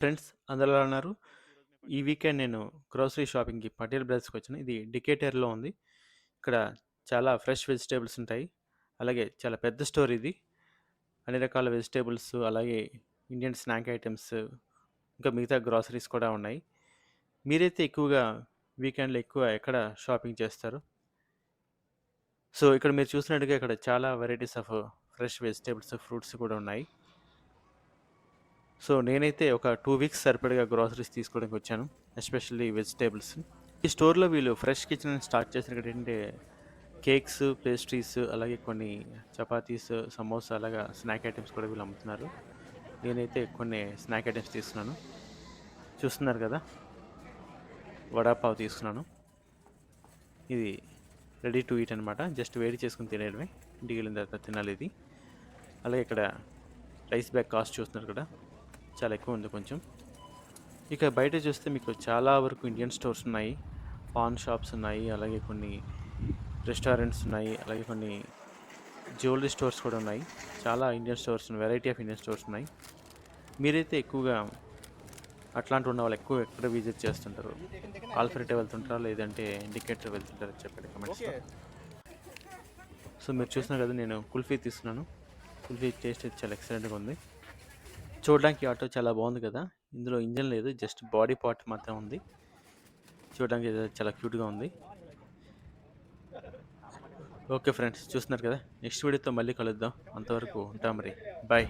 Friends అందరూ ఎలా ఉన్నారు? ఈ వీకెండ్ నేను గ్రోసరీ షాపింగ్‌కి పటేల్ బ్రదర్స్‌కి వచ్చాను. ఇది డికేటర్‌లో ఉంది. ఇక్కడ చాలా ఫ్రెష్ వెజిటబుల్స్ ఉంటాయి. అలాగే చాలా పెద్ద స్టోర్ ఇది. అన్ని రకాల వెజిటబుల్స్ అలాగే ఇండియన్ స్నాక్ ఐటెమ్స్ ఇంకా మిగతా గ్రోసరీస్ కూడా ఉన్నాయి. మీరైతే ఎక్కువగా వీకెండ్‌లో ఎక్కువ ఎక్కడ షాపింగ్ చేస్తారు? సో, ఇక్కడ మీరు చూసినట్టుగా ఇక్కడ చాలా varieties of fresh vegetables, fruits కూడా ఉన్నాయి. సో, నేనైతే ఒక 2 వీక్స్ సరిపడగా గ్రోసరీస్ తీసుకోవడానికి వచ్చాను. Especially vegetables. ఈ స్టోర్‌లో వీళ్ళు ఫ్రెష్ కిచెన్ అని స్టార్ట్ చేసిన ఏంటంటే కేక్స్, పేస్ట్రీస్ అలాగే కొన్ని చపాతీస్, సమోసా అలాగా స్నాక్ ఐటెమ్స్ కూడా వీళ్ళు అమ్ముతున్నారు. నేనైతే కొన్ని స్నాక్ ఐటెమ్స్ తీసుకున్నాను. చూస్తున్నారు కదా! వడాపావ్ తీసుకున్నాను. ఇది రెడీ టు ఈట్ అనమాట. జస్ట్ వేడి చేసుకొని తినేయడమే. ఇంటికి వెళ్ళిన తర్వాత తినాలి ఇది. అలాగే ఇక్కడ రైస్ బ్యాగ్ కాస్ట్ చూస్తున్నారు కదా! చాలా ఎక్కువ ఉంది కొంచెం. ఇక బయట చూస్తే మీకు చాలా వరకు ఇండియన్ స్టోర్స్ ఉన్నాయి. పాన్ షాప్స్ ఉన్నాయి. అలాగే కొన్ని రెస్టారెంట్స్ ఉన్నాయి. అలాగే కొన్ని జ్యువెలరీ స్టోర్స్ కూడా ఉన్నాయి. చాలా Indian stores variety of Indian stores ఉన్నాయి. మీరైతే ఎక్కువగా అట్లాంటి ఉన్న వాళ్ళు ఎక్కువ ఎక్కడ విజిట్ చేస్తుంటారు? ఆల్ఫ్రెడ్ వెళ్తుంటారా? లేదంటే ఇండికేటర్ వెళ్తుంటారా? చెప్పండి కమెంట్స్‌లో. సో, మీరు చూస్తున్నారు కదా! నేను కుల్ఫీ తీసుకున్నాను. కుల్ఫీ టేస్ట్ అయితే చాలా ఎక్సలెంట్‌గా ఉంది. చూడడానికి ఈ ఆటో చాలా బాగుంది కదా! ఇందులో ఇంజిన్ లేదు. జస్ట్ బాడీ పార్ట్ మాత్రం ఉంది. చూడడానికి ఇది చాలా క్యూట్‌గా ఉంది. ఓకే ఫ్రెండ్స్ చూస్తున్నారు కదా! నెక్స్ట్ వీడియోతో మళ్ళీ కలుద్దాం. అంతవరకు ఉంటాం మరి. బాయ్.